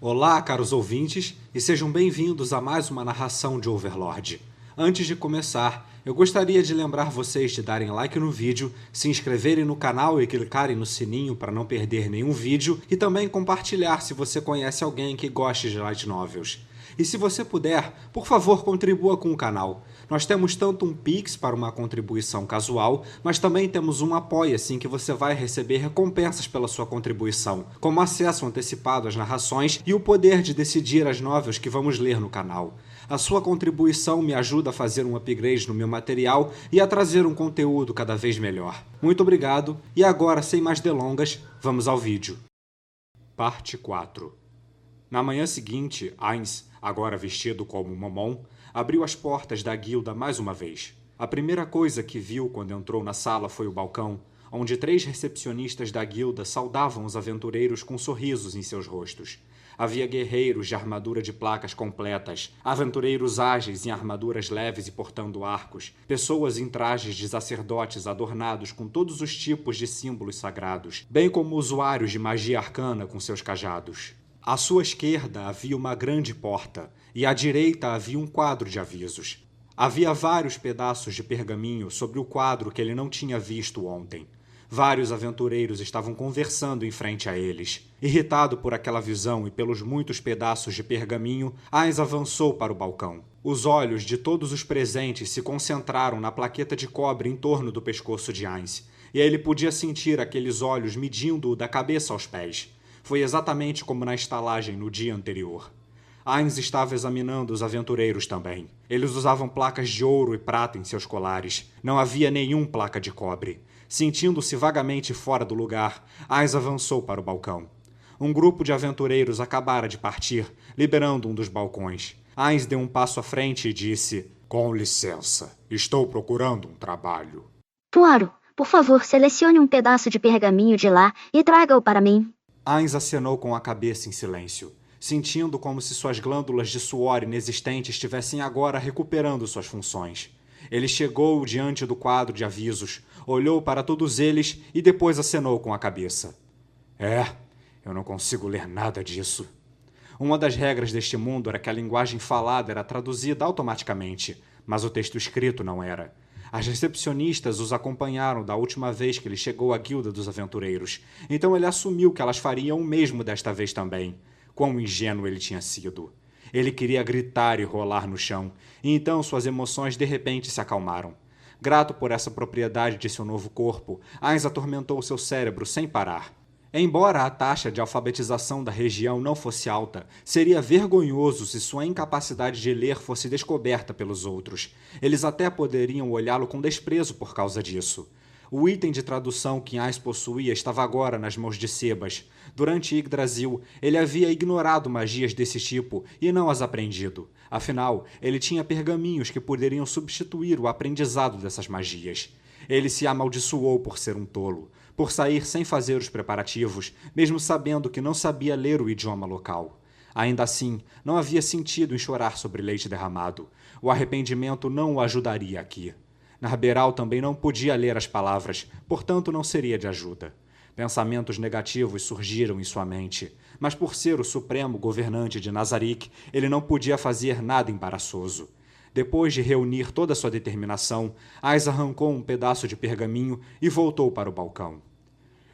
Olá, caros ouvintes, e sejam bem-vindos a mais uma narração de Overlord. Antes de começar, eu gostaria de lembrar vocês de darem like no vídeo, se inscreverem no canal e clicarem no sininho para não perder nenhum vídeo e também compartilhar se você conhece alguém que goste de light novels. E se você puder, por favor, contribua com o canal. Nós temos tanto um Pix para uma contribuição casual, mas também temos um Apoia-se em que você vai receber recompensas pela sua contribuição, como acesso antecipado às narrações e o poder de decidir as novels que vamos ler no canal. A sua contribuição me ajuda a fazer um upgrade no meu material e a trazer um conteúdo cada vez melhor. Muito obrigado, e agora, sem mais delongas, vamos ao vídeo. Parte 4. Na manhã seguinte, Ainz, agora vestido como Momon, abriu as portas da guilda mais uma vez. A primeira coisa que viu quando entrou na sala foi o balcão, onde 3 recepcionistas da guilda saudavam os aventureiros com sorrisos em seus rostos. Havia guerreiros de armadura de placas completas, aventureiros ágeis em armaduras leves e portando arcos, pessoas em trajes de sacerdotes adornados com todos os tipos de símbolos sagrados, bem como usuários de magia arcana com seus cajados. À sua esquerda havia uma grande porta, e à direita havia um quadro de avisos. Havia vários pedaços de pergaminho sobre o quadro que ele não tinha visto ontem. Vários aventureiros estavam conversando em frente a eles. Irritado por aquela visão e pelos muitos pedaços de pergaminho, Ainz avançou para o balcão. Os olhos de todos os presentes se concentraram na plaqueta de cobre em torno do pescoço de Ainz, e ele podia sentir aqueles olhos medindo-o da cabeça aos pés. Foi exatamente como na estalagem no dia anterior. Ainz estava examinando os aventureiros também. Eles usavam placas de ouro e prata em seus colares. Não havia nenhum placa de cobre. Sentindo-se vagamente fora do lugar, Ainz avançou para o balcão. Um grupo de aventureiros acabara de partir, liberando um dos balcões. Ainz deu um passo à frente e disse: "Com licença, estou procurando um trabalho." Claro, por favor, selecione um pedaço de pergaminho de lá e traga-o para mim. Ainz acenou com a cabeça em silêncio, sentindo como se suas glândulas de suor inexistentes estivessem agora recuperando suas funções. Ele chegou diante do quadro de avisos, olhou para todos eles e depois acenou com a cabeça. Eu não consigo ler nada disso. Uma das regras deste mundo era que a linguagem falada era traduzida automaticamente, mas o texto escrito não era. As recepcionistas os acompanharam da última vez que ele chegou à Guilda dos Aventureiros, então ele assumiu que elas fariam o mesmo desta vez também. Quão ingênuo ele tinha sido. Ele queria gritar e rolar no chão, e então suas emoções de repente se acalmaram. Grato por essa propriedade de seu novo corpo, Ainz atormentou seu cérebro sem parar. Embora a taxa de alfabetização da região não fosse alta, seria vergonhoso se sua incapacidade de ler fosse descoberta pelos outros. Eles até poderiam olhá-lo com desprezo por causa disso. O item de tradução que Ainz possuía estava agora nas mãos de Sebas. Durante Yggdrasil, ele havia ignorado magias desse tipo e não as aprendido. Afinal, ele tinha pergaminhos que poderiam substituir o aprendizado dessas magias. Ele se amaldiçoou por ser um tolo, por sair sem fazer os preparativos, mesmo sabendo que não sabia ler o idioma local. Ainda assim, não havia sentido em chorar sobre leite derramado. O arrependimento não o ajudaria aqui. Narberal também não podia ler as palavras, portanto não seria de ajuda. Pensamentos negativos surgiram em sua mente, mas por ser o supremo governante de Nazarick, ele não podia fazer nada embaraçoso. Depois de reunir toda sua determinação, Ainz arrancou um pedaço de pergaminho e voltou para o balcão.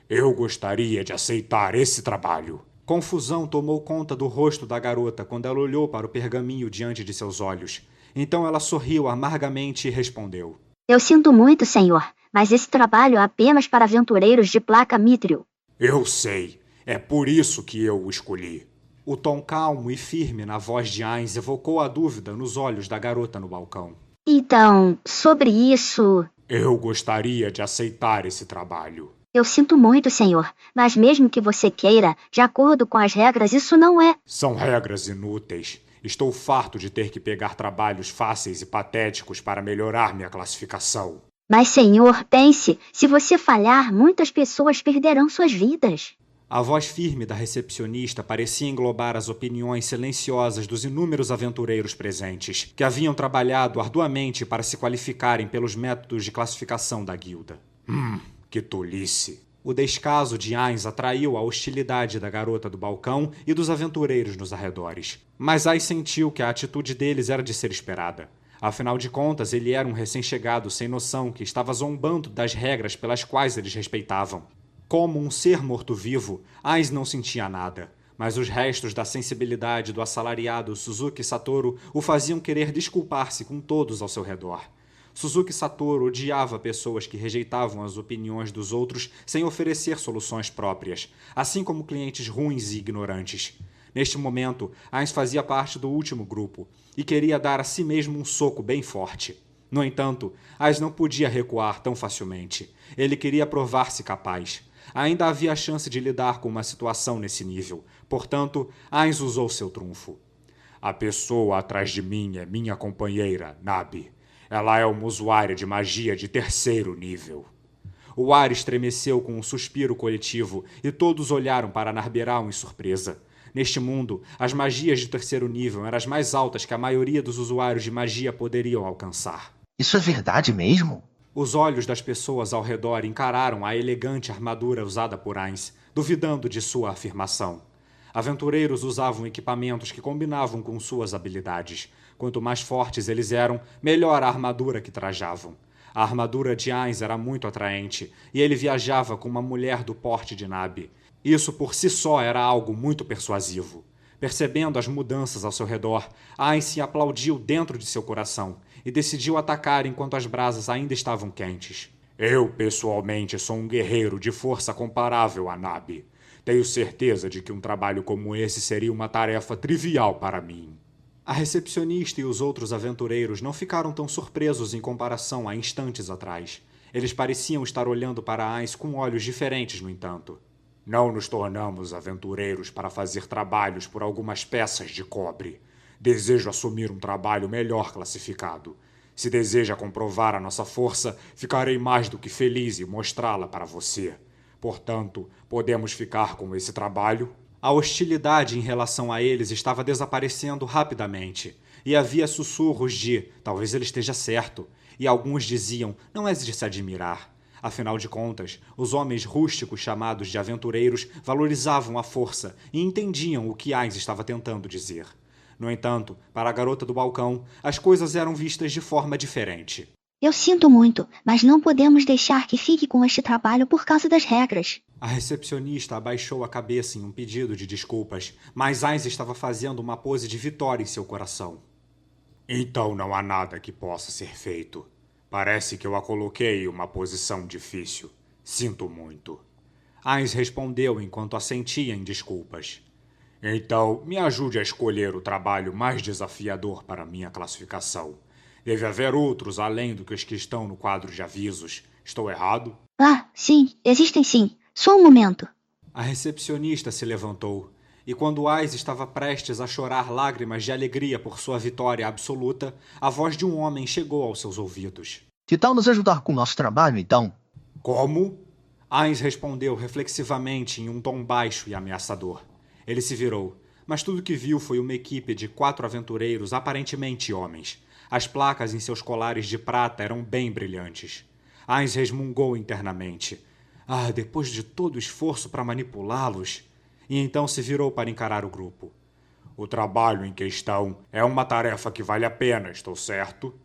"Eu gostaria de aceitar esse trabalho." Confusão tomou conta do rosto da garota quando ela olhou para o pergaminho diante de seus olhos. Então ela sorriu amargamente e respondeu: Eu sinto muito, senhor, mas esse trabalho é apenas para aventureiros de placa Mithril. "Eu sei. É por isso que eu o escolhi." O tom calmo e firme na voz de Ainz evocou a dúvida nos olhos da garota no balcão. Então, sobre isso... "Eu gostaria de aceitar esse trabalho." Eu sinto muito, senhor, mas mesmo que você queira, de acordo com as regras, isso não é... São regras inúteis. Estou farto de ter que pegar trabalhos fáceis e patéticos para melhorar minha classificação. Mas, senhor, pense, se você falhar, muitas pessoas perderão suas vidas. A voz firme da recepcionista parecia englobar as opiniões silenciosas dos inúmeros aventureiros presentes, que haviam trabalhado arduamente para se qualificarem pelos métodos de classificação da guilda. Que tolice! O descaso de Ainz atraiu a hostilidade da garota do balcão e dos aventureiros nos arredores. Mas Ainz sentiu que a atitude deles era de ser esperada. Afinal de contas, ele era um recém-chegado sem noção que estava zombando das regras pelas quais eles respeitavam. Como um ser morto-vivo, Ainz não sentia nada, mas os restos da sensibilidade do assalariado Suzuki Satoru o faziam querer desculpar-se com todos ao seu redor. Suzuki Satoru odiava pessoas que rejeitavam as opiniões dos outros sem oferecer soluções próprias, assim como clientes ruins e ignorantes. Neste momento, Ainz fazia parte do último grupo e queria dar a si mesmo um soco bem forte. No entanto, Ainz não podia recuar tão facilmente. Ele queria provar-se capaz. Ainda havia a chance de lidar com uma situação nesse nível. Portanto, Ainz usou seu trunfo. A pessoa atrás de mim é minha companheira, Nabi. Ela é uma usuária de magia de 3º nível. O ar estremeceu com um suspiro coletivo e todos olharam para Narberão em surpresa. Neste mundo, as magias de 3º nível eram as mais altas que a maioria dos usuários de magia poderiam alcançar. Isso é verdade mesmo? Os olhos das pessoas ao redor encararam a elegante armadura usada por Ainz, duvidando de sua afirmação. Aventureiros usavam equipamentos que combinavam com suas habilidades. Quanto mais fortes eles eram, melhor a armadura que trajavam. A armadura de Ainz era muito atraente, e ele viajava com uma mulher do porte de Nabi. Isso por si só era algo muito persuasivo. Percebendo as mudanças ao seu redor, Ainz se aplaudiu dentro de seu coração e decidiu atacar enquanto as brasas ainda estavam quentes. Eu, pessoalmente, sou um guerreiro de força comparável a Nabi. Tenho certeza de que um trabalho como esse seria uma tarefa trivial para mim. A recepcionista e os outros aventureiros não ficaram tão surpresos em comparação a instantes atrás. Eles pareciam estar olhando para Ainz com olhos diferentes, no entanto. Não nos tornamos aventureiros para fazer trabalhos por algumas peças de cobre. Desejo assumir um trabalho melhor classificado. Se deseja comprovar a nossa força, ficarei mais do que feliz em mostrá-la para você. Portanto, podemos ficar com esse trabalho? A hostilidade em relação a eles estava desaparecendo rapidamente, e havia sussurros de talvez ele esteja certo, e alguns diziam não é de se admirar. Afinal de contas, os homens rústicos chamados de aventureiros valorizavam a força e entendiam o que Ainz estava tentando dizer. No entanto, para a garota do balcão, as coisas eram vistas de forma diferente. Eu sinto muito, mas não podemos deixar que fique com este trabalho por causa das regras. A recepcionista abaixou a cabeça em um pedido de desculpas, mas Ainz estava fazendo uma pose de vitória em seu coração. Então não há nada que possa ser feito. Parece que eu a coloquei em uma posição difícil. Sinto muito. Ainz respondeu enquanto assentia em desculpas. Então, me ajude a escolher o trabalho mais desafiador para minha classificação. Deve haver outros além do que os que estão no quadro de avisos. Estou errado? Ah, sim, existem sim. Só um momento. A recepcionista se levantou, e quando Ainz estava prestes a chorar lágrimas de alegria por sua vitória absoluta, a voz de um homem chegou aos seus ouvidos. Que tal nos ajudar com o nosso trabalho, então? Como? Ainz respondeu reflexivamente em um tom baixo e ameaçador. Ele se virou, mas tudo que viu foi uma equipe de 4 aventureiros aparentemente homens. As placas em seus colares de prata eram bem brilhantes. Ainz resmungou internamente. Depois de todo o esforço para manipulá-los... E então se virou para encarar o grupo. O trabalho em questão é uma tarefa que vale a pena, estou certo?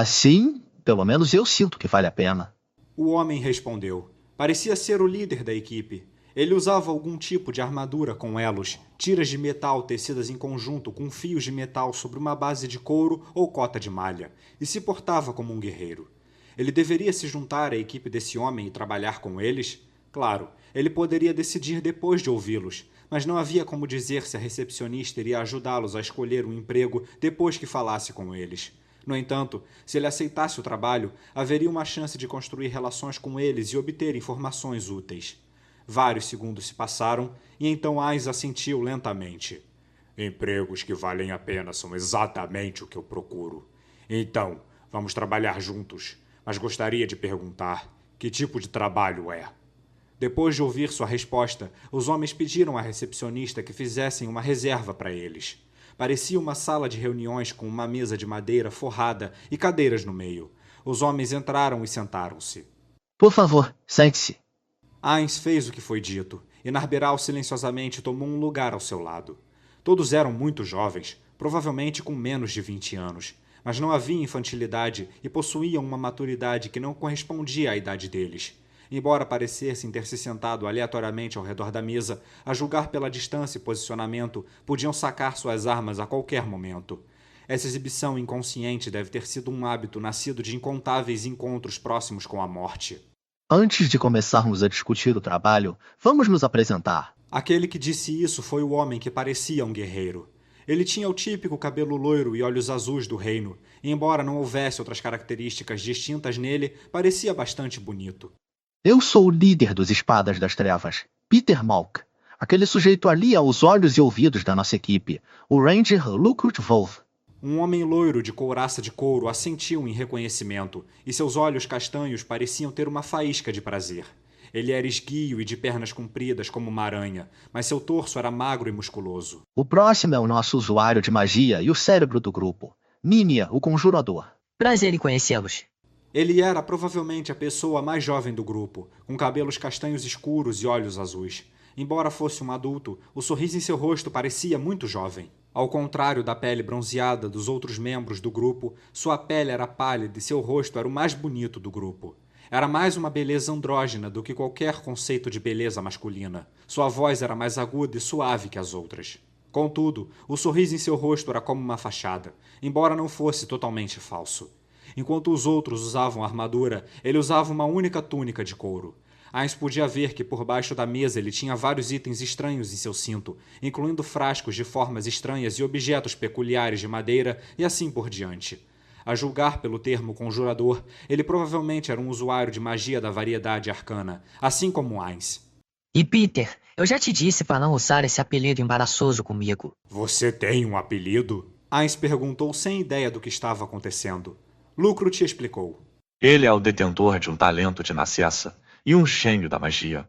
Sim. Pelo menos eu sinto que vale a pena. O homem respondeu. Parecia ser o líder da equipe. Ele usava algum tipo de armadura com elos, tiras de metal tecidas em conjunto com fios de metal sobre uma base de couro ou cota de malha, e se portava como um guerreiro. Ele deveria se juntar à equipe desse homem e trabalhar com eles? Claro, ele poderia decidir depois de ouvi-los, mas não havia como dizer se a recepcionista iria ajudá-los a escolher um emprego depois que falasse com eles. No entanto, se ele aceitasse o trabalho, haveria uma chance de construir relações com eles e obter informações úteis. Vários segundos se passaram e então Ainz assentiu lentamente. Empregos que valem a pena são exatamente o que eu procuro. Então, vamos trabalhar juntos, mas gostaria de perguntar, que tipo de trabalho é? Depois de ouvir sua resposta, os homens pediram à recepcionista que fizessem uma reserva para eles. Parecia uma sala de reuniões com uma mesa de madeira forrada e cadeiras no meio. Os homens entraram e sentaram-se. Por favor, sente-se. Ainz fez o que foi dito, e Narberal silenciosamente tomou um lugar ao seu lado. Todos eram muito jovens, provavelmente com menos de 20 anos, mas não havia infantilidade e possuíam uma maturidade que não correspondia à idade deles. Embora parecessem ter se sentado aleatoriamente ao redor da mesa, a julgar pela distância e posicionamento, podiam sacar suas armas a qualquer momento. Essa exibição inconsciente deve ter sido um hábito nascido de incontáveis encontros próximos com a morte. Antes de começarmos a discutir o trabalho, vamos nos apresentar. Aquele que disse isso foi o homem que parecia um guerreiro. Ele tinha o típico cabelo loiro e olhos azuis do reino, e embora não houvesse outras características distintas nele, parecia bastante bonito. Eu sou o líder dos Espadas das Trevas, Peter Malk. Aquele sujeito ali é os olhos e ouvidos da nossa equipe, o Ranger Lucrut Wolf. Um homem loiro de couraça de couro assentiu em reconhecimento, e seus olhos castanhos pareciam ter uma faísca de prazer. Ele era esguio e de pernas compridas como uma aranha, mas seu torso era magro e musculoso. O próximo é o nosso usuário de magia e o cérebro do grupo, Mimia, o Conjurador. Prazer em conhecê-los. Ele era provavelmente a pessoa mais jovem do grupo, com cabelos castanhos escuros e olhos azuis. Embora fosse um adulto, o sorriso em seu rosto parecia muito jovem. Ao contrário da pele bronzeada dos outros membros do grupo, sua pele era pálida e seu rosto era o mais bonito do grupo. Era mais uma beleza andrógena do que qualquer conceito de beleza masculina. Sua voz era mais aguda e suave que as outras. Contudo, o sorriso em seu rosto era como uma fachada, embora não fosse totalmente falso. Enquanto os outros usavam armadura, ele usava uma única túnica de couro. Ainz podia ver que por baixo da mesa ele tinha vários itens estranhos em seu cinto, incluindo frascos de formas estranhas e objetos peculiares de madeira e assim por diante. A julgar pelo termo conjurador, ele provavelmente era um usuário de magia da variedade arcana, assim como Ainz. E Peter, eu já te disse para não usar esse apelido embaraçoso comigo. Você tem um apelido? Ainz perguntou sem ideia do que estava acontecendo. Lucrut explicou. Ele é o detentor de um talento de nascença e um gênio da magia.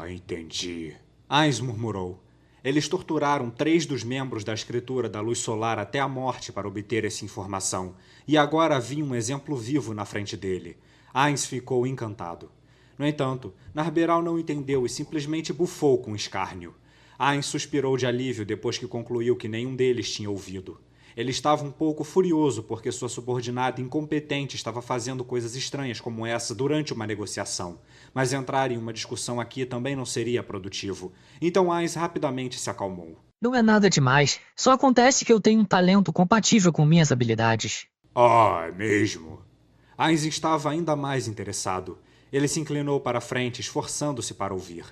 Entendi. Ainz murmurou. Eles torturaram 3 dos membros da escritura da Luz Solar até a morte para obter essa informação, e agora havia um exemplo vivo na frente dele. Ainz ficou encantado. No entanto, Narberal não entendeu e simplesmente bufou com escárnio. Ainz suspirou de alívio depois que concluiu que nenhum deles tinha ouvido. Ele estava um pouco furioso porque sua subordinada incompetente estava fazendo coisas estranhas como essa durante uma negociação, mas entrar em uma discussão aqui também não seria produtivo. Então Ainz rapidamente se acalmou. Não é nada demais, só acontece que eu tenho um talento compatível com minhas habilidades. É mesmo? Ainz estava ainda mais interessado. Ele se inclinou para a frente, esforçando-se para ouvir.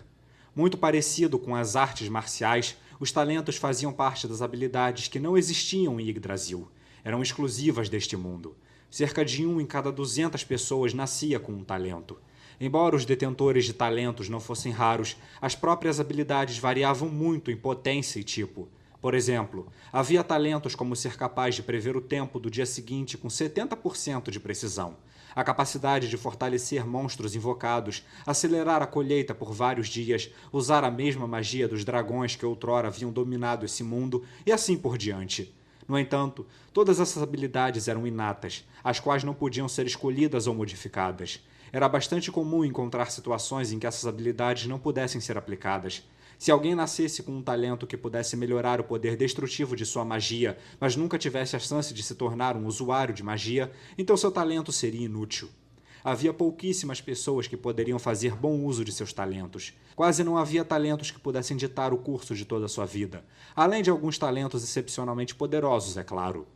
Muito parecido com as artes marciais, os talentos faziam parte das habilidades que não existiam em Yggdrasil. Eram exclusivas deste mundo. Cerca de 1 em cada 200 pessoas nascia com um talento. Embora os detentores de talentos não fossem raros, as próprias habilidades variavam muito em potência e tipo. Por exemplo, havia talentos como ser capaz de prever o tempo do dia seguinte com 70% de precisão, a capacidade de fortalecer monstros invocados, acelerar a colheita por vários dias, usar a mesma magia dos dragões que outrora haviam dominado esse mundo e assim por diante. No entanto, todas essas habilidades eram inatas, as quais não podiam ser escolhidas ou modificadas. Era bastante comum encontrar situações em que essas habilidades não pudessem ser aplicadas. Se alguém nascesse com um talento que pudesse melhorar o poder destrutivo de sua magia, mas nunca tivesse a chance de se tornar um usuário de magia, então seu talento seria inútil. Havia pouquíssimas pessoas que poderiam fazer bom uso de seus talentos. Quase não havia talentos que pudessem ditar o curso de toda a sua vida, além de alguns talentos excepcionalmente poderosos, é claro.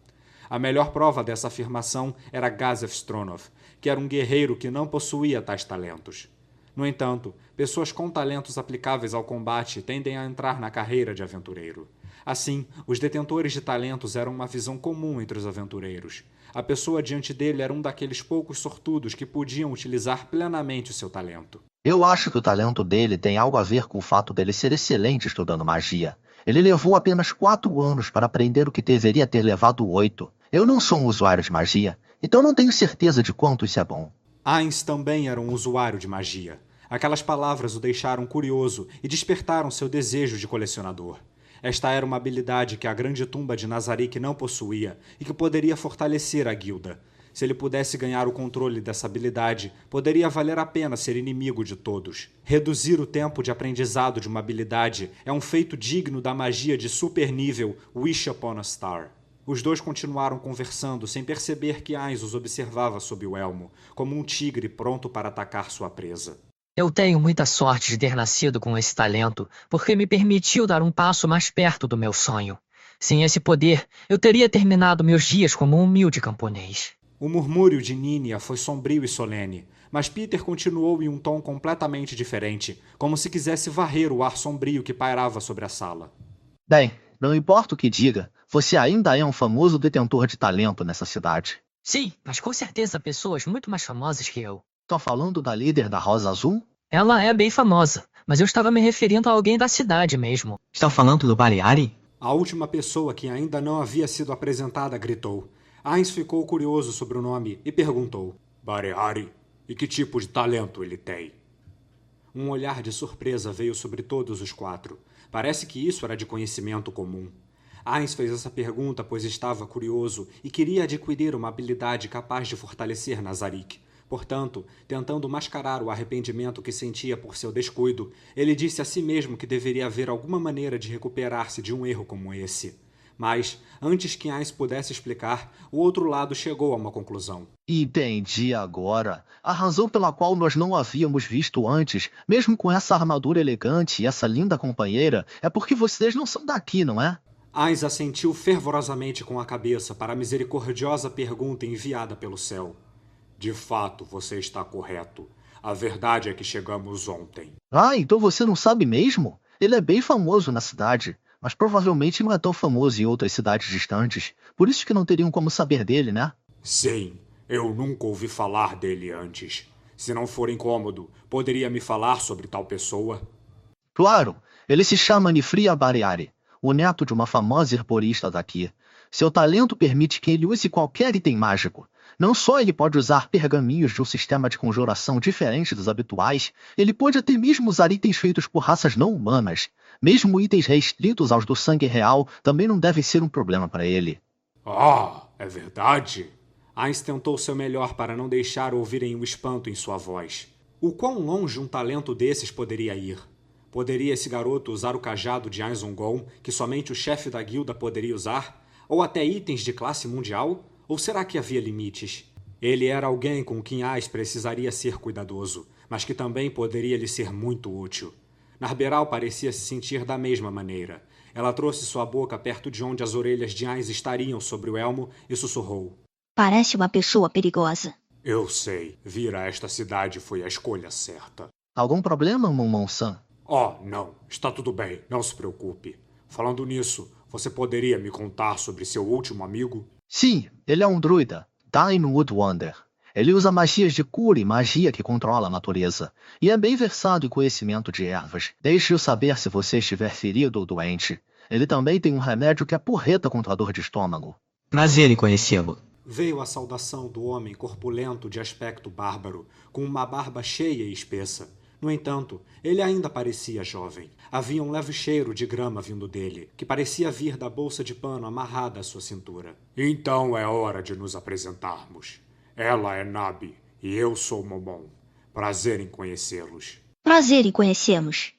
A melhor prova dessa afirmação era Gazef Stronov, que era um guerreiro que não possuía tais talentos. No entanto, pessoas com talentos aplicáveis ao combate tendem a entrar na carreira de aventureiro. Assim, os detentores de talentos eram uma visão comum entre os aventureiros. A pessoa diante dele era um daqueles poucos sortudos que podiam utilizar plenamente o seu talento. Eu acho que o talento dele tem algo a ver com o fato dele ser excelente estudando magia. Ele levou apenas 4 anos para aprender o que deveria ter levado 8. Eu não sou um usuário de magia, então não tenho certeza de quanto isso é bom. Ainz também era um usuário de magia. Aquelas palavras o deixaram curioso e despertaram seu desejo de colecionador. Esta era uma habilidade que a grande tumba de Nazarick não possuía e que poderia fortalecer a guilda. Se ele pudesse ganhar o controle dessa habilidade, poderia valer a pena ser inimigo de todos. Reduzir o tempo de aprendizado de uma habilidade é um feito digno da magia de super nível Wish Upon a Star. Os dois continuaram conversando sem perceber que Ainz os observava sob o elmo, como um tigre pronto para atacar sua presa. Eu tenho muita sorte de ter nascido com esse talento, porque me permitiu dar um passo mais perto do meu sonho. Sem esse poder, eu teria terminado meus dias como um humilde camponês. O murmúrio de Nínia foi sombrio e solene, mas Peter continuou em um tom completamente diferente, como se quisesse varrer o ar sombrio que pairava sobre a sala. Bem, não importa o que diga, você ainda é um famoso detentor de talento nessa cidade. Sim, mas com certeza pessoas muito mais famosas que eu. Tô falando da líder da Rosa Azul? Ela é bem famosa, mas eu estava me referindo a alguém da cidade mesmo. Está falando do Baleari? A última pessoa que ainda não havia sido apresentada gritou. Ainz ficou curioso sobre o nome e perguntou: Baleari? E que tipo de talento ele tem? Um olhar de surpresa veio sobre todos os quatro. Parece que isso era de conhecimento comum. Ainz fez essa pergunta pois estava curioso e queria adquirir uma habilidade capaz de fortalecer Nazarick. Portanto, tentando mascarar o arrependimento que sentia por seu descuido, ele disse a si mesmo que deveria haver alguma maneira de recuperar-se de um erro como esse. Mas, antes que Ainz pudesse explicar, o outro lado chegou a uma conclusão. Entendi agora. A razão pela qual nós não havíamos visto antes, mesmo com essa armadura elegante e essa linda companheira, é porque vocês não são daqui, não é? Ainz assentiu fervorosamente com a cabeça para a misericordiosa pergunta enviada pelo céu. De fato, você está correto. A verdade é que chegamos ontem. Ah, então você não sabe mesmo? Ele é bem famoso na cidade, mas provavelmente não é tão famoso em outras cidades distantes. Por isso que não teriam como saber dele, né? Sim, eu nunca ouvi falar dele antes. Se não for incômodo, poderia me falar sobre tal pessoa? Claro, ele se chama Nifria Baleari, o neto de uma famosa herborista daqui. Seu talento permite que ele use qualquer item mágico. Não só ele pode usar pergaminhos de um sistema de conjuração diferente dos habituais, ele pode até mesmo usar itens feitos por raças não humanas. Mesmo itens restritos aos do sangue real também não devem ser um problema para ele. Ah, é verdade? Ainz tentou seu melhor para não deixar ouvirem o espanto em sua voz. O quão longe um talento desses poderia ir? Poderia esse garoto usar o cajado de Ainz Ungol, que somente o chefe da guilda poderia usar? Ou até itens de classe mundial? Ou será que havia limites? Ele era alguém com quem Ainz precisaria ser cuidadoso, mas que também poderia lhe ser muito útil. Narberal parecia se sentir da mesma maneira. Ela trouxe sua boca perto de onde as orelhas de Ainz estariam sobre o elmo e sussurrou. Parece uma pessoa perigosa. Eu sei. Vir a esta cidade foi a escolha certa. Algum problema, Momon-san? Oh, não. Está tudo bem. Não se preocupe. Falando nisso, você poderia me contar sobre seu último amigo? Sim, ele é um druida, Dinewood Wonder. Ele usa magias de cura e magia que controla a natureza, e é bem versado em conhecimento de ervas. Deixe-o saber se você estiver ferido ou doente. Ele também tem um remédio que é porreta contra a dor de estômago. Prazer em conhecê-lo. Veio a saudação do homem corpulento de aspecto bárbaro, com uma barba cheia e espessa. No entanto, ele ainda parecia jovem. Havia um leve cheiro de grama vindo dele, que parecia vir da bolsa de pano amarrada à sua cintura. Então é hora de nos apresentarmos. Ela é Nabi e eu sou Momon. Prazer em conhecê-los. Prazer em conhecê-los.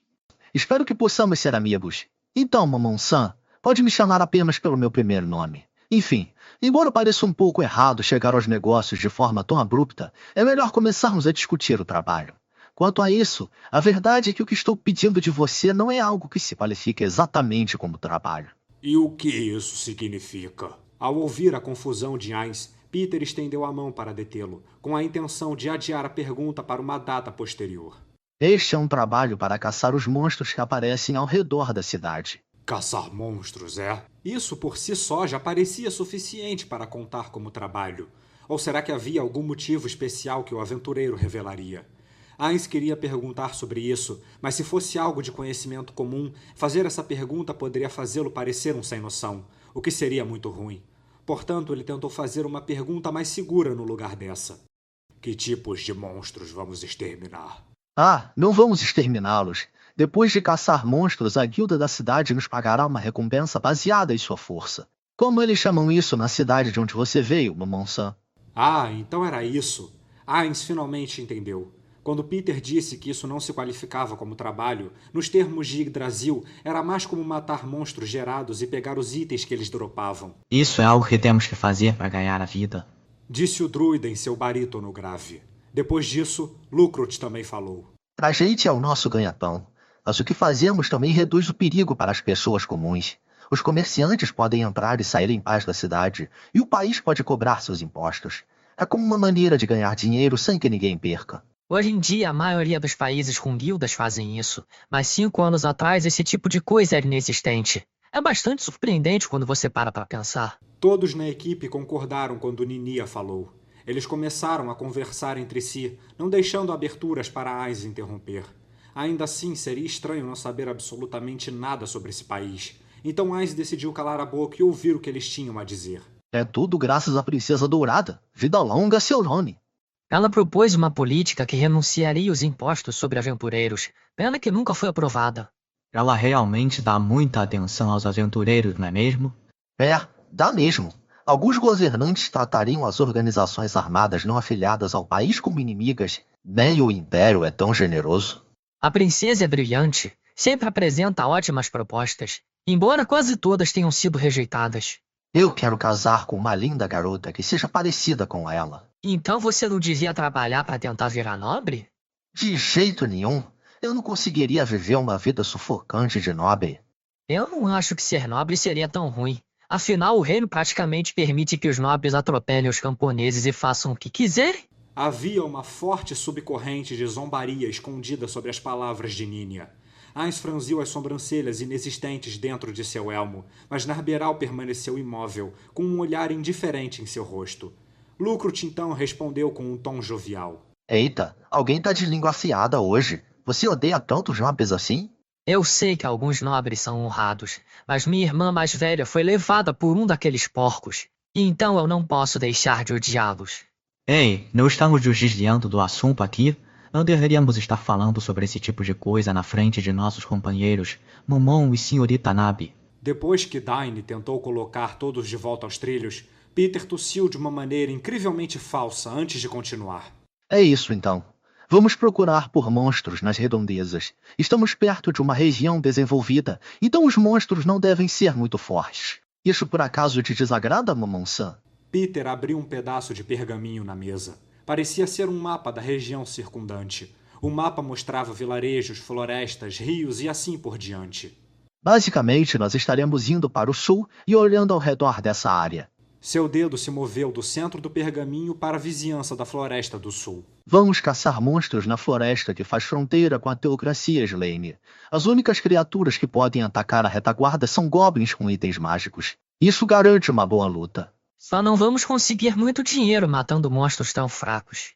Espero que possamos ser amigos. Então, Momon-san, pode me chamar apenas pelo meu primeiro nome. Enfim, embora pareça um pouco errado chegar aos negócios de forma tão abrupta, é melhor começarmos a discutir o trabalho. Quanto a isso, a verdade é que o que estou pedindo de você não é algo que se qualifica exatamente como trabalho. E o que isso significa? Ao ouvir a confusão de Ainz, Peter estendeu a mão para detê-lo, com a intenção de adiar a pergunta para uma data posterior. Este é um trabalho para caçar os monstros que aparecem ao redor da cidade. Caçar monstros, é? Isso por si só já parecia suficiente para contar como trabalho. Ou será que havia algum motivo especial que o aventureiro revelaria? Ainz queria perguntar sobre isso, mas se fosse algo de conhecimento comum, fazer essa pergunta poderia fazê-lo parecer um sem-noção, o que seria muito ruim. Portanto, ele tentou fazer uma pergunta mais segura no lugar dessa. Que tipos de monstros vamos exterminar? Ah, não vamos exterminá-los. Depois de caçar monstros, a guilda da cidade nos pagará uma recompensa baseada em sua força. Como eles chamam isso na cidade de onde você veio, Momon-san? Ah, então era isso. Ainz finalmente entendeu. Quando Peter disse que isso não se qualificava como trabalho, nos termos de Yggdrasil, era mais como matar monstros gerados e pegar os itens que eles dropavam. Isso é algo que temos que fazer para ganhar a vida. Disse o druida em seu barítono grave. Depois disso, Lucrut também falou. A gente é o nosso ganha-pão, mas o que fazemos também reduz o perigo para as pessoas comuns. Os comerciantes podem entrar e sair em paz da cidade, e o país pode cobrar seus impostos. É como uma maneira de ganhar dinheiro sem que ninguém perca. Hoje em dia, a maioria dos países com guildas fazem isso, mas 5 anos atrás esse tipo de coisa era inexistente. É bastante surpreendente quando você para pensar. Todos na equipe concordaram quando Ninia falou. Eles começaram a conversar entre si, não deixando aberturas para Ainz interromper. Ainda assim, seria estranho não saber absolutamente nada sobre esse país. Então Ainz decidiu calar a boca e ouvir o que eles tinham a dizer. É tudo graças à Princesa Dourada. Vida longa, seu nome. Ela propôs uma política que renunciaria os impostos sobre aventureiros, pena que nunca foi aprovada. Ela realmente dá muita atenção aos aventureiros, não é mesmo? É, dá mesmo. Alguns governantes tratariam as organizações armadas não afiliadas ao país como inimigas. Nem o Império é tão generoso. A princesa é brilhante, sempre apresenta ótimas propostas, embora quase todas tenham sido rejeitadas. Eu quero casar com uma linda garota que seja parecida com ela. Então você não devia trabalhar para tentar virar nobre? De jeito nenhum. Eu não conseguiria viver uma vida sufocante de nobre. Eu não acho que ser nobre seria tão ruim. Afinal, o reino praticamente permite que os nobres atropelem os camponeses e façam o que quiserem. Havia uma forte subcorrente de zombaria escondida sobre as palavras de Ninia. Ainz franziu as sobrancelhas inexistentes dentro de seu elmo, mas Narberal permaneceu imóvel, com um olhar indiferente em seu rosto. Lucrut então respondeu com um tom jovial. Eita, alguém tá de língua afiada hoje. Você odeia tantos nobres assim? Eu sei que alguns nobres são honrados, mas minha irmã mais velha foi levada por um daqueles porcos, e então eu não posso deixar de odiá-los. Ei, não estamos nos desviando do assunto aqui? Não deveríamos estar falando sobre esse tipo de coisa na frente de nossos companheiros, Momon e Senhorita Nabi. Depois que Daine tentou colocar todos de volta aos trilhos, Peter tossiu de uma maneira incrivelmente falsa antes de continuar. É isso então. Vamos procurar por monstros nas redondezas. Estamos perto de uma região desenvolvida, então os monstros não devem ser muito fortes. Isso por acaso te desagrada, Momon-san? Peter abriu um pedaço de pergaminho na mesa. Parecia ser um mapa da região circundante. O mapa mostrava vilarejos, florestas, rios e assim por diante. Basicamente, nós estaremos indo para o sul e olhando ao redor dessa área. Seu dedo se moveu do centro do pergaminho para a vizinhança da Floresta do Sul. Vamos caçar monstros na floresta que faz fronteira com a teocracia Slane. As únicas criaturas que podem atacar a retaguarda são goblins com itens mágicos. Isso garante uma boa luta. Só não vamos conseguir muito dinheiro matando monstros tão fracos.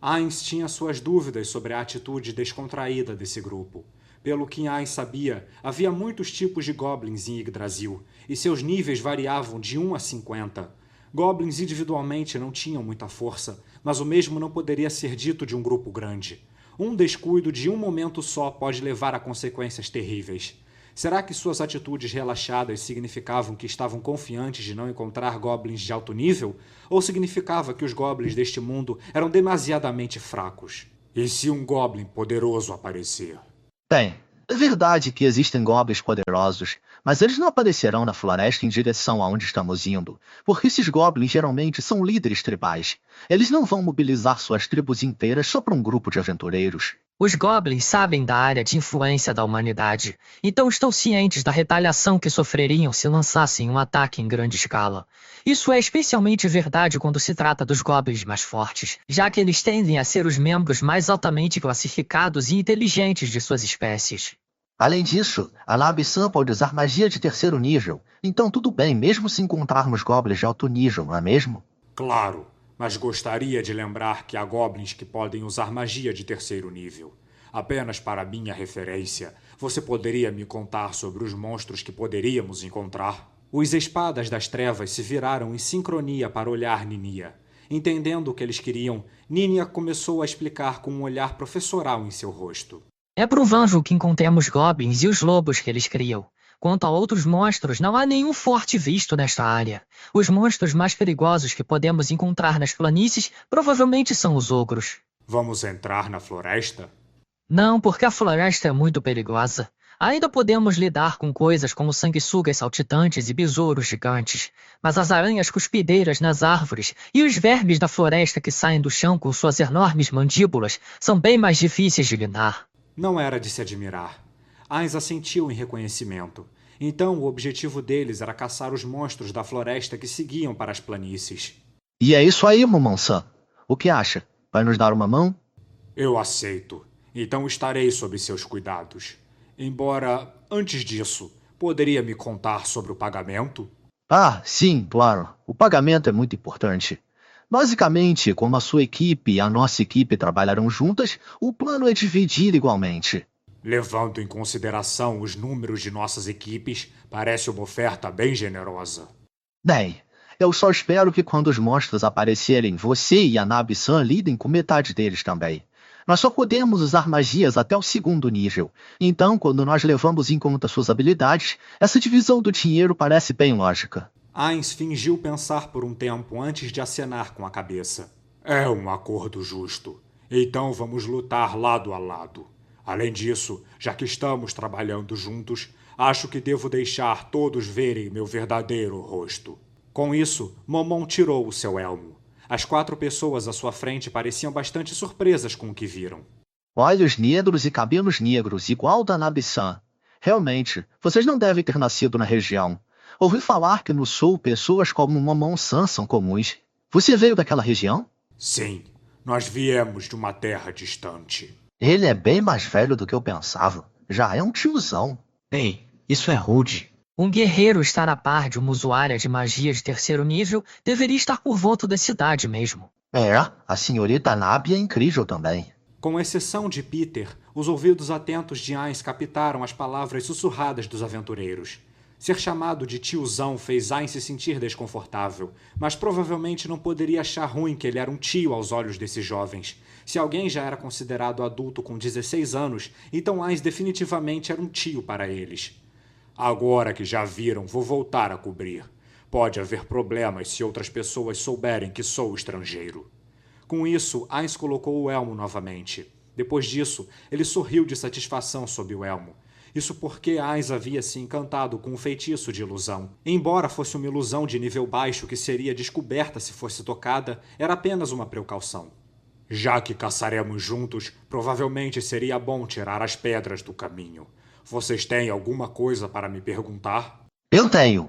Ainz tinha suas dúvidas sobre a atitude descontraída desse grupo. Pelo que Ainz sabia, havia muitos tipos de goblins em Yggdrasil, e seus níveis variavam de 1 a 50. Goblins individualmente não tinham muita força, mas o mesmo não poderia ser dito de um grupo grande. Um descuido de um momento só pode levar a consequências terríveis. Será que suas atitudes relaxadas significavam que estavam confiantes de não encontrar goblins de alto nível? Ou significava que os goblins deste mundo eram demasiadamente fracos? E se um goblin poderoso aparecer? Bem, é verdade que existem goblins poderosos, mas eles não aparecerão na floresta em direção aonde estamos indo, porque esses goblins geralmente são líderes tribais. Eles não vão mobilizar suas tribos inteiras só para um grupo de aventureiros. Os goblins sabem da área de influência da humanidade, então estão cientes da retaliação que sofreriam se lançassem um ataque em grande escala. Isso é especialmente verdade quando se trata dos goblins mais fortes, já que eles tendem a ser os membros mais altamente classificados e inteligentes de suas espécies. Além disso, a Nabi-san pode usar magia de terceiro nível, então tudo bem mesmo se encontrarmos goblins de alto nível, não é mesmo? Claro, mas gostaria de lembrar que há goblins que podem usar magia de terceiro nível. Apenas para minha referência, você poderia me contar sobre os monstros que poderíamos encontrar? Os espadas das trevas se viraram em sincronia para olhar Ninia. Entendendo o que eles queriam, Ninia começou a explicar com um olhar professoral em seu rosto. É provável que encontremos goblins e os lobos que eles criam. Quanto a outros monstros, não há nenhum forte visto nesta área. Os monstros mais perigosos que podemos encontrar nas planícies provavelmente são os ogros. Vamos entrar na floresta? Não, porque a floresta é muito perigosa. Ainda podemos lidar com coisas como sanguessugas saltitantes e besouros gigantes, mas as aranhas cuspideiras nas árvores e os vermes da floresta que saem do chão com suas enormes mandíbulas são bem mais difíceis de lidar. Não era de se admirar. Ainz assentiu em reconhecimento. Então o objetivo deles era caçar os monstros da floresta que seguiam para as planícies. E é isso aí, Momon-san. O que acha? Vai nos dar uma mão? Eu aceito. Então estarei sob seus cuidados. Embora, antes disso, poderia me contar sobre o pagamento? Ah, sim, claro. O pagamento é muito importante. Basicamente, como a sua equipe e a nossa equipe trabalharão juntas, o plano é dividir igualmente. Levando em consideração os números de nossas equipes, parece uma oferta bem generosa. Bem, eu só espero que quando os monstros aparecerem, você e a Nabi-san lidem com metade deles também. Nós só podemos usar magias até o 2º nível, então quando nós levamos em conta suas habilidades, essa divisão do dinheiro parece bem lógica. Ainz fingiu pensar por um tempo antes de acenar com a cabeça. É um acordo justo. Então vamos lutar lado a lado. Além disso, já que estamos trabalhando juntos, acho que devo deixar todos verem meu verdadeiro rosto. Com isso, Momon tirou o seu elmo. As 4 pessoas à sua frente pareciam bastante surpresas com o que viram. Olhos negros e cabelos negros, igual da Nabi-san. Realmente, vocês não devem ter nascido na região. Ouvi falar que no sul pessoas como Momon-san são comuns. Você veio daquela região? Sim, nós viemos de uma terra distante. Ele é bem mais velho do que eu pensava. Já é um tiozão. Ei, isso é rude. Um guerreiro estar a par de uma usuária de magia de 3º nível deveria estar por volta da cidade mesmo. É, a senhorita Nabi é incrível também. Com exceção de Peter, os ouvidos atentos de Ainz captaram as palavras sussurradas dos aventureiros. Ser chamado de tiozão fez Ainz se sentir desconfortável, mas provavelmente não poderia achar ruim que ele era um tio aos olhos desses jovens. Se alguém já era considerado adulto com 16 anos, então Ainz definitivamente era um tio para eles. Agora que já viram, vou voltar a cobrir. Pode haver problemas se outras pessoas souberem que sou estrangeiro. Com isso, Ainz colocou o elmo novamente. Depois disso, ele sorriu de satisfação sob o elmo. Isso porque Ainz havia se encantado com um feitiço de ilusão. Embora fosse uma ilusão de nível baixo que seria descoberta se fosse tocada, era apenas uma precaução. Já que caçaremos juntos, provavelmente seria bom tirar as pedras do caminho. Vocês têm alguma coisa para me perguntar? Eu tenho.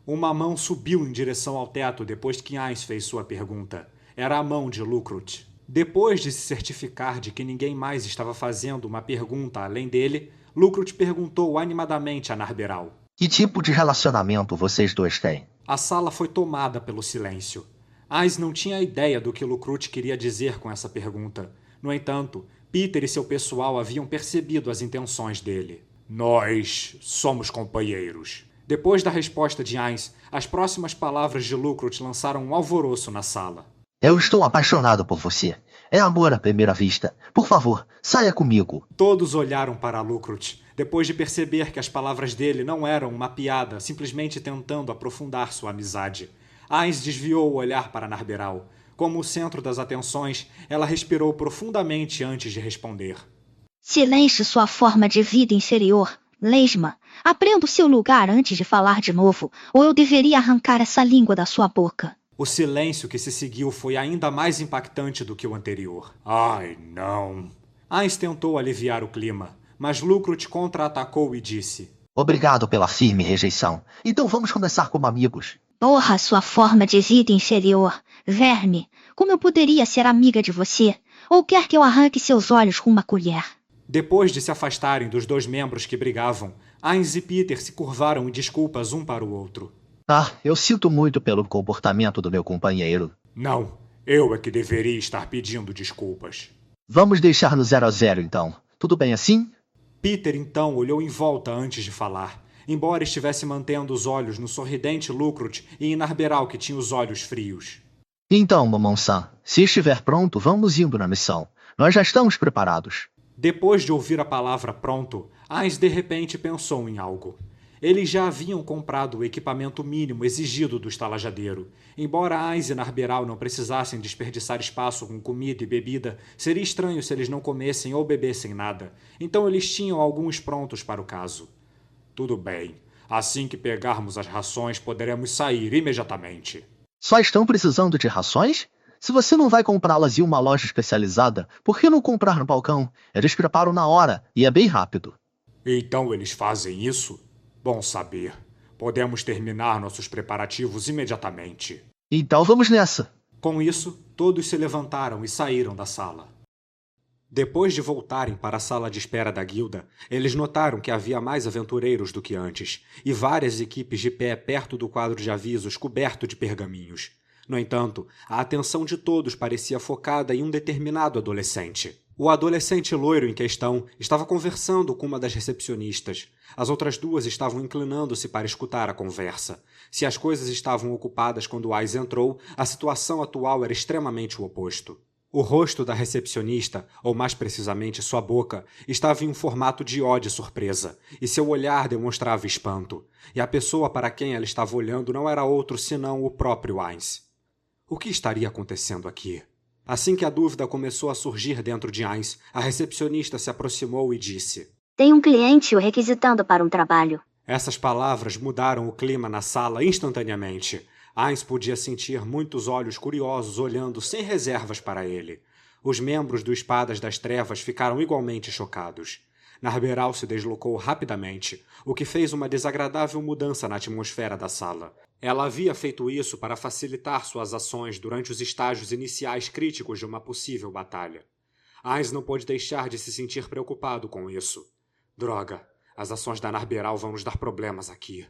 Uma mão subiu em direção ao teto depois que Ainz fez sua pergunta. Era a mão de Lukrut. Depois de se certificar de que ninguém mais estava fazendo uma pergunta além dele, Lukrut perguntou animadamente a Narberal. Que tipo de relacionamento vocês dois têm? A sala foi tomada pelo silêncio. Ainz não tinha ideia do que Lukrut queria dizer com essa pergunta. No entanto, Peter e seu pessoal haviam percebido as intenções dele. Nós somos companheiros. Depois da resposta de Ainz, as próximas palavras de Lukrut lançaram um alvoroço na sala. Eu estou apaixonado por você. É amor à primeira vista. Por favor, saia comigo. Todos olharam para Lukrut, depois de perceber que as palavras dele não eram uma piada, simplesmente tentando aprofundar sua amizade. Ainz desviou o olhar para Narberal. Como o centro das atenções, ela respirou profundamente antes de responder. Silêncio sua forma de vida inferior, lesma. Aprenda o seu lugar antes de falar de novo, ou eu deveria arrancar essa língua da sua boca. O silêncio que se seguiu foi ainda mais impactante do que o anterior. Ai, não. Ainz tentou aliviar o clima, mas Lukrut contra-atacou e disse: Obrigado pela firme rejeição. Então vamos começar como amigos. Porra, sua forma de vida inferior, verme. Como eu poderia ser amiga de você? Ou quer que eu arranque seus olhos com uma colher? Depois de se afastarem dos 2 membros que brigavam, Ainz e Peter se curvaram em desculpas um para o outro. Ah, eu sinto muito pelo comportamento do meu companheiro. Não, eu é que deveria estar pedindo desculpas. Vamos deixar no 0-0 então. Tudo bem assim? Peter então olhou em volta antes de falar, embora estivesse mantendo os olhos no sorridente Lukrut e em Narberal, que tinha os olhos frios. Então, Momon-san, se estiver pronto, vamos indo na missão. Nós já estamos preparados. Depois de ouvir a palavra pronto, Ainz de repente pensou em algo. Eles já haviam comprado o equipamento mínimo exigido do estalajadeiro. Embora Ainz e Narberal não precisassem desperdiçar espaço com comida e bebida, seria estranho se eles não comessem ou bebessem nada. Então eles tinham alguns prontos para o caso. Tudo bem. Assim que pegarmos as rações, poderemos sair imediatamente. Só estão precisando de rações? Se você não vai comprá-las em uma loja especializada, por que não comprar no balcão? Eles preparam na hora e é bem rápido. Então eles fazem isso? Bom saber. Podemos terminar nossos preparativos imediatamente. Então vamos nessa. Com isso, todos se levantaram e saíram da sala. Depois de voltarem para a sala de espera da guilda, eles notaram que havia mais aventureiros do que antes, e várias equipes de pé perto do quadro de avisos coberto de pergaminhos. No entanto, a atenção de todos parecia focada em um determinado adolescente. O adolescente loiro em questão estava conversando com uma das recepcionistas. As outras duas estavam inclinando-se para escutar a conversa. Se as coisas estavam ocupadas quando Ainz entrou, a situação atual era extremamente o oposto. O rosto da recepcionista, ou mais precisamente sua boca, estava em um formato de ó de surpresa, e seu olhar demonstrava espanto. E a pessoa para quem ela estava olhando não era outro senão o próprio Ainz. O que estaria acontecendo aqui? Assim que a dúvida começou a surgir dentro de Ainz, a recepcionista se aproximou e disse: Tem um cliente o requisitando para um trabalho. Essas palavras mudaram o clima na sala instantaneamente. Ainz podia sentir muitos olhos curiosos olhando sem reservas para ele. Os membros do Espadas das Trevas ficaram igualmente chocados. Narberal se deslocou rapidamente, o que fez uma desagradável mudança na atmosfera da sala. Ela havia feito isso para facilitar suas ações durante os estágios iniciais críticos de uma possível batalha. Ainz não pôde deixar de se sentir preocupado com isso. Droga, as ações da Narberal vão nos dar problemas aqui.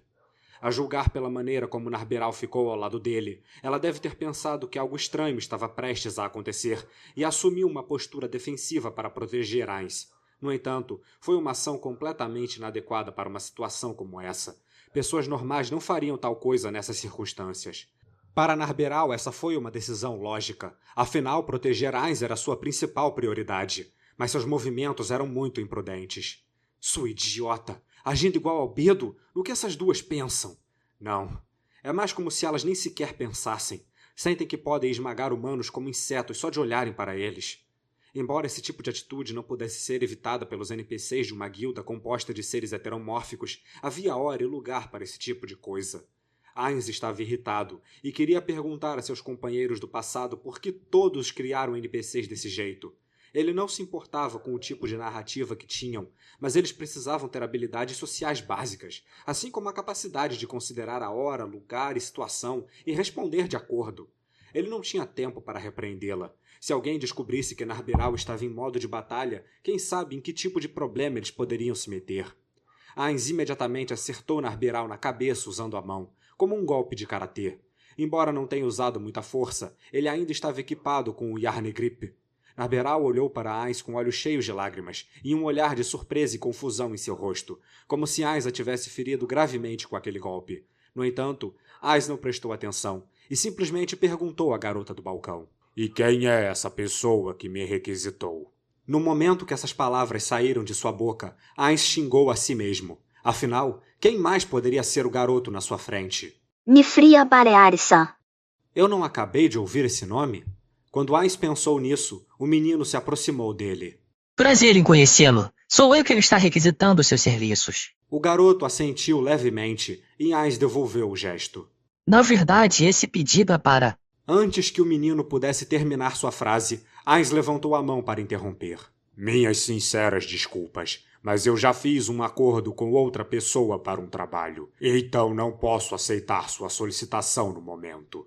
A julgar pela maneira como Narberal ficou ao lado dele, ela deve ter pensado que algo estranho estava prestes a acontecer e assumiu uma postura defensiva para proteger Ainz. No entanto, foi uma ação completamente inadequada para uma situação como essa. Pessoas normais não fariam tal coisa nessas circunstâncias. Para Narberal, essa foi uma decisão lógica. Afinal, proteger Ainz era sua principal prioridade. Mas seus movimentos eram muito imprudentes. Sua idiota! Agindo igual ao Bedo? No que essas duas pensam? Não. É mais como se elas nem sequer pensassem. Sentem que podem esmagar humanos como insetos só de olharem para eles. Embora esse tipo de atitude não pudesse ser evitada pelos NPCs de uma guilda composta de seres heteromórficos, havia hora e lugar para esse tipo de coisa. Ainz estava irritado e queria perguntar a seus companheiros do passado por que todos criaram NPCs desse jeito. Ele não se importava com o tipo de narrativa que tinham, mas eles precisavam ter habilidades sociais básicas, assim como a capacidade de considerar a hora, lugar e situação e responder de acordo. Ele não tinha tempo para repreendê-la. Se alguém descobrisse que Narberal estava em modo de batalha, quem sabe em que tipo de problema eles poderiam se meter. Ainz imediatamente acertou Narberal na cabeça usando a mão, como um golpe de karatê. Embora não tenha usado muita força, ele ainda estava equipado com o Yarnegrip. Narberal olhou para Ainz com olhos cheios de lágrimas e um olhar de surpresa e confusão em seu rosto, como se Ainz a tivesse ferido gravemente com aquele golpe. No entanto, Ainz não prestou atenção e simplesmente perguntou à garota do balcão: "E quem é essa pessoa que me requisitou?" No momento que essas palavras saíram de sua boca, Ainz xingou a si mesmo. Afinal, quem mais poderia ser o garoto na sua frente? Nifria Bareari-san. Eu não acabei de ouvir esse nome? Quando Ainz pensou nisso, o menino se aproximou dele. Prazer em conhecê-lo. Sou eu quem está requisitando seus serviços. O garoto assentiu levemente e Ainz devolveu o gesto. Na verdade, esse pedido é para... Antes que o menino pudesse terminar sua frase, Ainz levantou a mão para interromper. Minhas sinceras desculpas, mas eu já fiz um acordo com outra pessoa para um trabalho, então não posso aceitar sua solicitação no momento.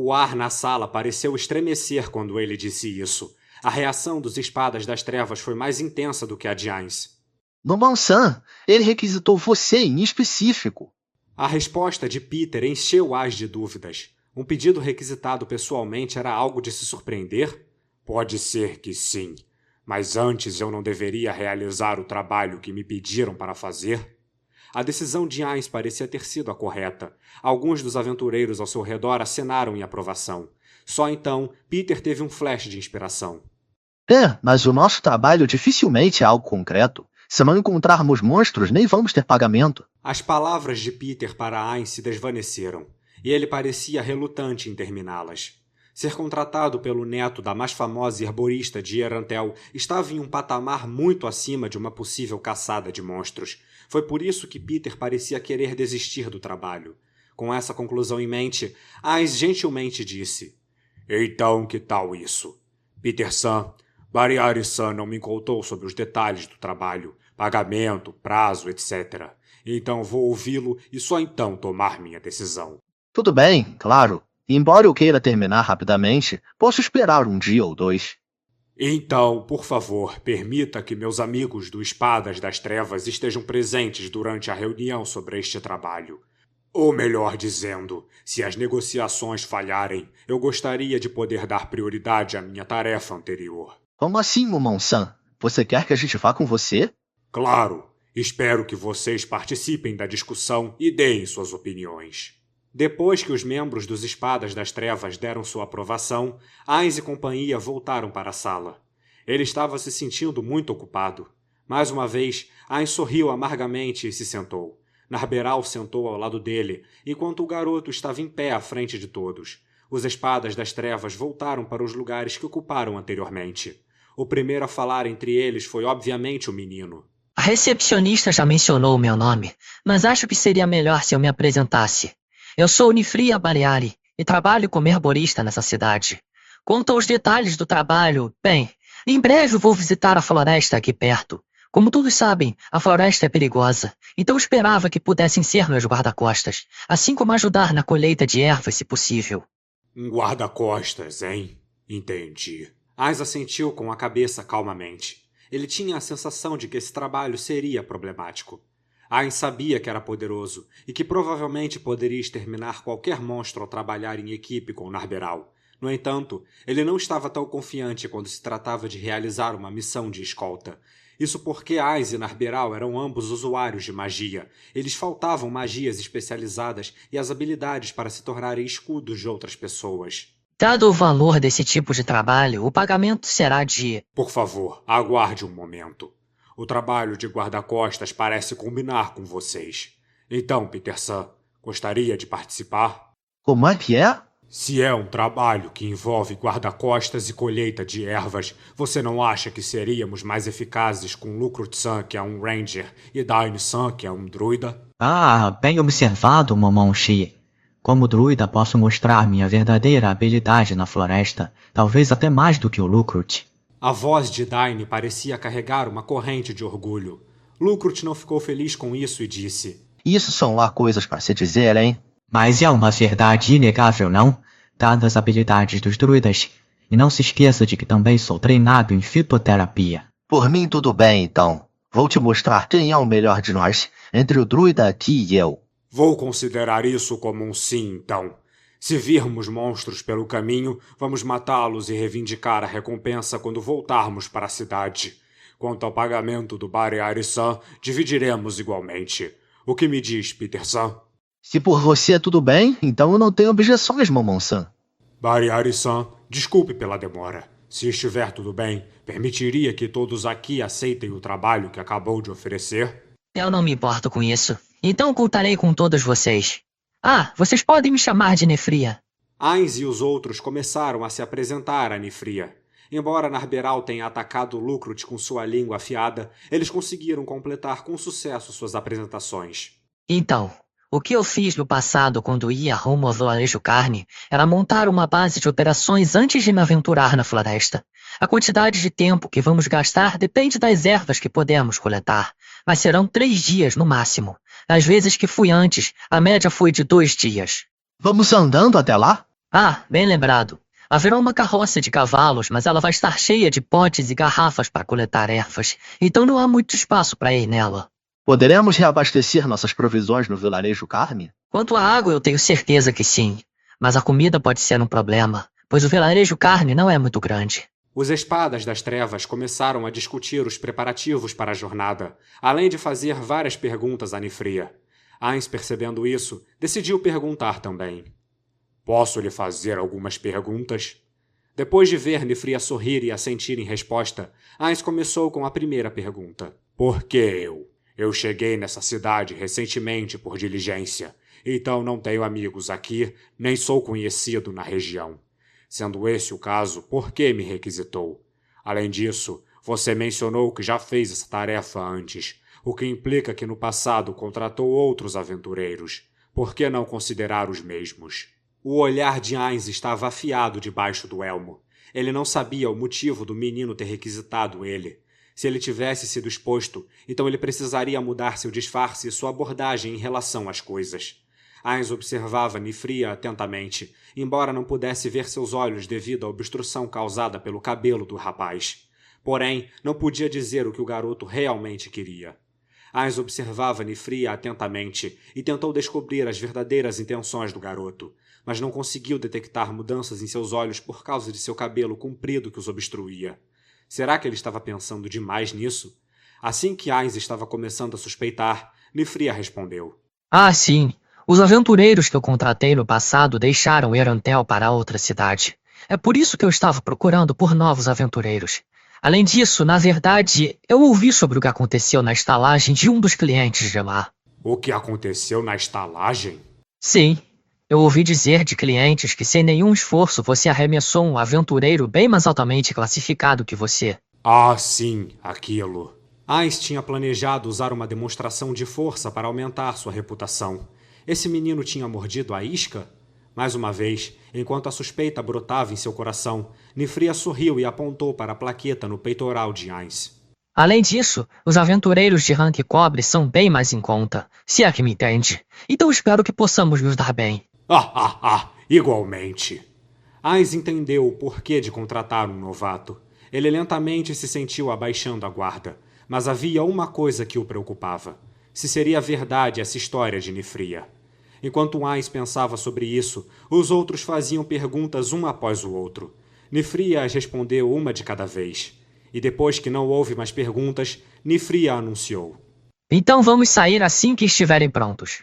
O ar na sala pareceu estremecer quando ele disse isso. A reação dos Espadas das Trevas foi mais intensa do que a de Ainz. Noban-san, ele requisitou você em específico. A resposta de Peter encheu Ainz de dúvidas. Um pedido requisitado pessoalmente era algo de se surpreender? Pode ser que sim, mas antes eu não deveria realizar o trabalho que me pediram para fazer? A decisão de Ainz parecia ter sido a correta. Alguns dos aventureiros ao seu redor acenaram em aprovação. Só então, Peter teve um flash de inspiração. Mas o nosso trabalho dificilmente é algo concreto. Se não encontrarmos monstros, nem vamos ter pagamento. As palavras de Peter para Ainz se desvaneceram, e ele parecia relutante em terminá-las. Ser contratado pelo neto da mais famosa herborista de Erantel estava em um patamar muito acima de uma possível caçada de monstros. Foi por isso que Peter parecia querer desistir do trabalho. Com essa conclusão em mente, Ainz gentilmente disse: "Então, que tal isso? Peter-san, Bariari-san não me contou sobre os detalhes do trabalho, pagamento, prazo, etc. Então vou ouvi-lo e só então tomar minha decisão." Tudo bem, claro. Embora eu queira terminar rapidamente, posso esperar um dia ou dois. Então, por favor, permita que meus amigos do Espadas das Trevas estejam presentes durante a reunião sobre este trabalho. Ou melhor dizendo, se as negociações falharem, eu gostaria de poder dar prioridade à minha tarefa anterior. Como assim, Momon-san? Você quer que a gente vá com você? Claro, espero que vocês participem da discussão e deem suas opiniões. Depois que os membros dos Espadas das Trevas deram sua aprovação, Ainz e companhia voltaram para a sala. Ele estava se sentindo muito ocupado. Mais uma vez, Ainz sorriu amargamente e se sentou. Narberal sentou ao lado dele, enquanto o garoto estava em pé à frente de todos. Os Espadas das Trevas voltaram para os lugares que ocuparam anteriormente. O primeiro a falar entre eles foi obviamente o menino. A recepcionista já mencionou o meu nome, mas acho que seria melhor se eu me apresentasse. Eu sou Nifria Bariari e trabalho como herborista nessa cidade. Quanto aos detalhes do trabalho, bem, em breve vou visitar a floresta aqui perto. Como todos sabem, a floresta é perigosa, então esperava que pudessem ser meus guarda-costas, assim como ajudar na colheita de ervas se possível. Um guarda-costas, hein? Entendi. Ainz assentiu com a cabeça calmamente. Ele tinha a sensação de que esse trabalho seria problemático. Ainz sabia que era poderoso e que provavelmente poderia exterminar qualquer monstro ao trabalhar em equipe com Narberal. No entanto, ele não estava tão confiante quando se tratava de realizar uma missão de escolta. Isso porque Ainz e Narberal eram ambos usuários de magia. Eles faltavam magias especializadas e as habilidades para se tornarem escudos de outras pessoas. Dado o valor desse tipo de trabalho, o pagamento será de... Por favor, aguarde um momento. O trabalho de guarda-costas parece combinar com vocês. Então, Peter-san, gostaria de participar? Como é que é? Se é um trabalho que envolve guarda-costas e colheita de ervas, você não acha que seríamos mais eficazes com Lucrut-san, que é um ranger, e Dain-san, que é um druida? Ah, bem observado, Momonshi. Como druida posso mostrar minha verdadeira habilidade na floresta, talvez até mais do que o Lucrut. A voz de Dain parecia carregar uma corrente de orgulho. Lucrut não ficou feliz com isso e disse: Isso são lá coisas para se dizer, hein? Mas é uma verdade inegável, não? Dadas as habilidades dos druidas. E não se esqueça de que também sou treinado em fitoterapia. Por mim tudo bem, então. Vou te mostrar quem é o melhor de nós, entre o druida aqui e eu. Vou considerar isso como um sim, então. Se virmos monstros pelo caminho, vamos matá-los e reivindicar a recompensa quando voltarmos para a cidade. Quanto ao pagamento do Bariari-san, dividiremos igualmente. O que me diz, Peter-san? Se por você tudo bem, então eu não tenho objeções, Momon-san. Bariari-san, desculpe pela demora. Se estiver tudo bem, permitiria que todos aqui aceitem o trabalho que acabou de oferecer? Eu não me importo com isso. Então contarei com todos vocês. Ah, vocês podem me chamar de Nefria. Ainz e os outros começaram a se apresentar a Nifria. Embora Narberal tenha atacado Lucrut com sua língua afiada, eles conseguiram completar com sucesso suas apresentações. Então, o que eu fiz no passado quando ia rumo ao vilarejo Carne era montar uma base de operações antes de me aventurar na floresta. A quantidade de tempo que vamos gastar depende das ervas que podemos coletar, mas serão 3 dias no máximo. Às vezes que fui antes, a média foi de 2 dias. Vamos andando até lá? Ah, bem lembrado. Haverá uma carroça de cavalos, mas ela vai estar cheia de potes e garrafas para coletar ervas, então não há muito espaço para ir nela. Poderemos reabastecer nossas provisões no vilarejo Carne? Quanto à água, eu tenho certeza que sim, mas a comida pode ser um problema, pois o vilarejo Carne não é muito grande. Os Espadas das Trevas começaram a discutir os preparativos para a jornada, além de fazer várias perguntas a Nifria. Ainz, percebendo isso, decidiu perguntar também. Posso lhe fazer algumas perguntas? Depois de ver Nifria sorrir e assentir em resposta, Ainz começou com a primeira pergunta. Por que eu? Eu cheguei nessa cidade recentemente por diligência, então não tenho amigos aqui, nem sou conhecido na região. Sendo esse o caso, por que me requisitou? Além disso, você mencionou que já fez essa tarefa antes, o que implica que no passado contratou outros aventureiros. Por que não considerar os mesmos? O olhar de Ainz estava afiado debaixo do elmo. Ele não sabia o motivo do menino ter requisitado ele. Se ele tivesse sido exposto, então ele precisaria mudar seu disfarce e sua abordagem em relação às coisas. Ainz observava Nifria atentamente, embora não pudesse ver seus olhos devido à obstrução causada pelo cabelo do rapaz. Porém, não podia dizer o que o garoto realmente queria. Ainz observava Nifria atentamente e tentou descobrir as verdadeiras intenções do garoto, mas não conseguiu detectar mudanças em seus olhos por causa de seu cabelo comprido que os obstruía. Será que ele estava pensando demais nisso? Assim que Ainz estava começando a suspeitar, Nifria respondeu. Ah, sim. Os aventureiros que eu contratei no passado deixaram Erantel para outra cidade. É por isso que eu estava procurando por novos aventureiros. Além disso, na verdade, eu ouvi sobre o que aconteceu na estalagem de um dos clientes de lá. O que aconteceu na estalagem? Sim. Eu ouvi dizer de clientes que sem nenhum esforço você arremessou um aventureiro bem mais altamente classificado que você. Ah, sim, aquilo. Ainz tinha planejado usar uma demonstração de força para aumentar sua reputação. Esse menino tinha mordido a isca? Mais uma vez, enquanto a suspeita brotava em seu coração, Nifria sorriu e apontou para a plaqueta no peitoral de Ainz. Além disso, os aventureiros de rank cobre são bem mais em conta, se é que me entende. Então espero que possamos nos dar bem. Igualmente. Ainz entendeu o porquê de contratar um novato. Ele lentamente se sentiu abaixando a guarda, mas havia uma coisa que o preocupava. Se seria verdade essa história de Nifria. Enquanto Ainz pensava sobre isso, os outros faziam perguntas um após o outro. Nifria as respondeu uma de cada vez. E depois que não houve mais perguntas, Nifria anunciou. Então vamos sair assim que estiverem prontos.